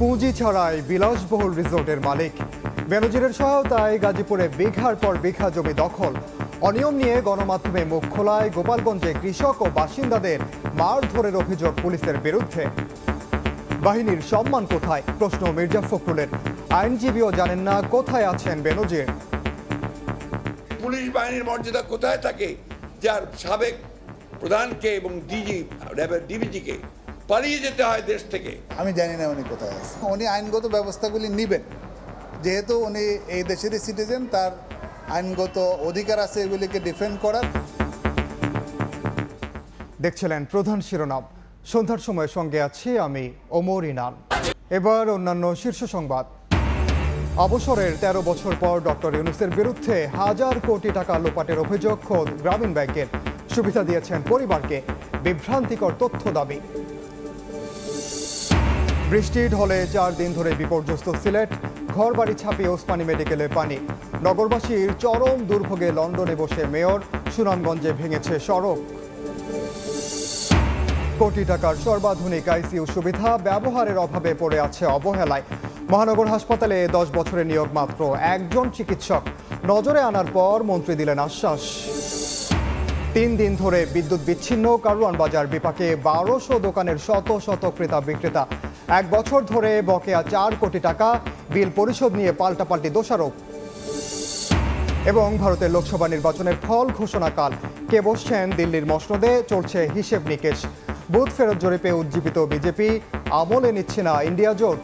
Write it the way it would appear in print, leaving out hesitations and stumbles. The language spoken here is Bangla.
পুঁজি ছাড়াই বিলাসবহুল রিসোর্টের মালিক। বেনজিরের সহায়তায় গাজীপুরে বিঘার পর বিঘা জমি দখল। অনিয়ম নিয়ে গণমাধ্যমে মুখ খোলায় গোপালগঞ্জে কৃষক ও বাসিন্দাদের মারধরের অভিযোগ পুলিশের বিরুদ্ধে। বাহিনীর সম্মান কোথায়, প্রশ্ন মির্জা ফখরুলের। আইনজীবীও জানেন না কোথায় আছেন বেনজির। পুলিশ বাহিনীর মর্যাদা কোথায় থাকে যার সাবেক প্রধানকে এবং ডিবিজিকে পালিয়ে যেতে হয় দেশ থেকে? আমি জানি না উনি কোথায় আছে। উনি আইনগত ব্যবস্থাগুলি নেবেন, যেহেতু উনি এই দেশেরই সিটিজেন, তার আইনগত অধিকার আছে এগুলিকে ডিফেন্ড করার। দেখছিলেন প্রধান শিরোনাম। সন্ধ্যার সময় সঙ্গে আছি আমি ওমর ইনান। এবার অন্যান্য শীর্ষ সংবাদ। অবসরের 13 বছর পর ডক্টর ইউনূসের বিরুদ্ধে হাজার কোটি টাকা লোপাটের অভিযোগ খোদ গ্রামীণ ব্যাংকের। সুবিধা দিয়েছেন পরিবারকে, বিভ্রান্তিকর তথ্য দাবি। বৃষ্টির ঢলে 4 দিন ধরে বিপর্যস্ত সিলেট, ঘরবাড়ি ছাপিয়ে ওসমানী মেডিকেলে পানি। নগরবাসীর চরম দুর্ভোগে লন্ডনে বসে মেয়র, সুনামগঞ্জে ভেঙেছে সড়ক। কোটি টাকার সর্বাধুনিক আইসিইউ সুবিধা ব্যবহারের অভাবে পড়ে আছে অবহেলায়। মহানগর হাসপাতালে 10 বছরের নিয়োগ মাত্র একজন চিকিৎসক। নজরে আনার পর মন্ত্রী দিলেন আশ্বাস। 3 দিন ধরে বিদ্যুৎ বিচ্ছিন্ন কারওয়ান বাজার বিপাকে 1200 দোকানের শত শত ক্রেতা বিক্রেতা। 1 বছর ধরে বকেয়া 4 কোটি টাকা, বিল পরিশোধ নিয়ে পাল্টাপাল্টি দোষারোপ। এবং ভারতের লোকসভা নির্বাচনের ফল ঘোষণাকাল। কে বসছেন দিল্লির মসনদে, চলছে হিসেব নিকেশ। বুথ ফেরত জরিপে উজ্জীবিত বিজেপি, আমলে নিচ্ছে না ইন্ডিয়া জোট।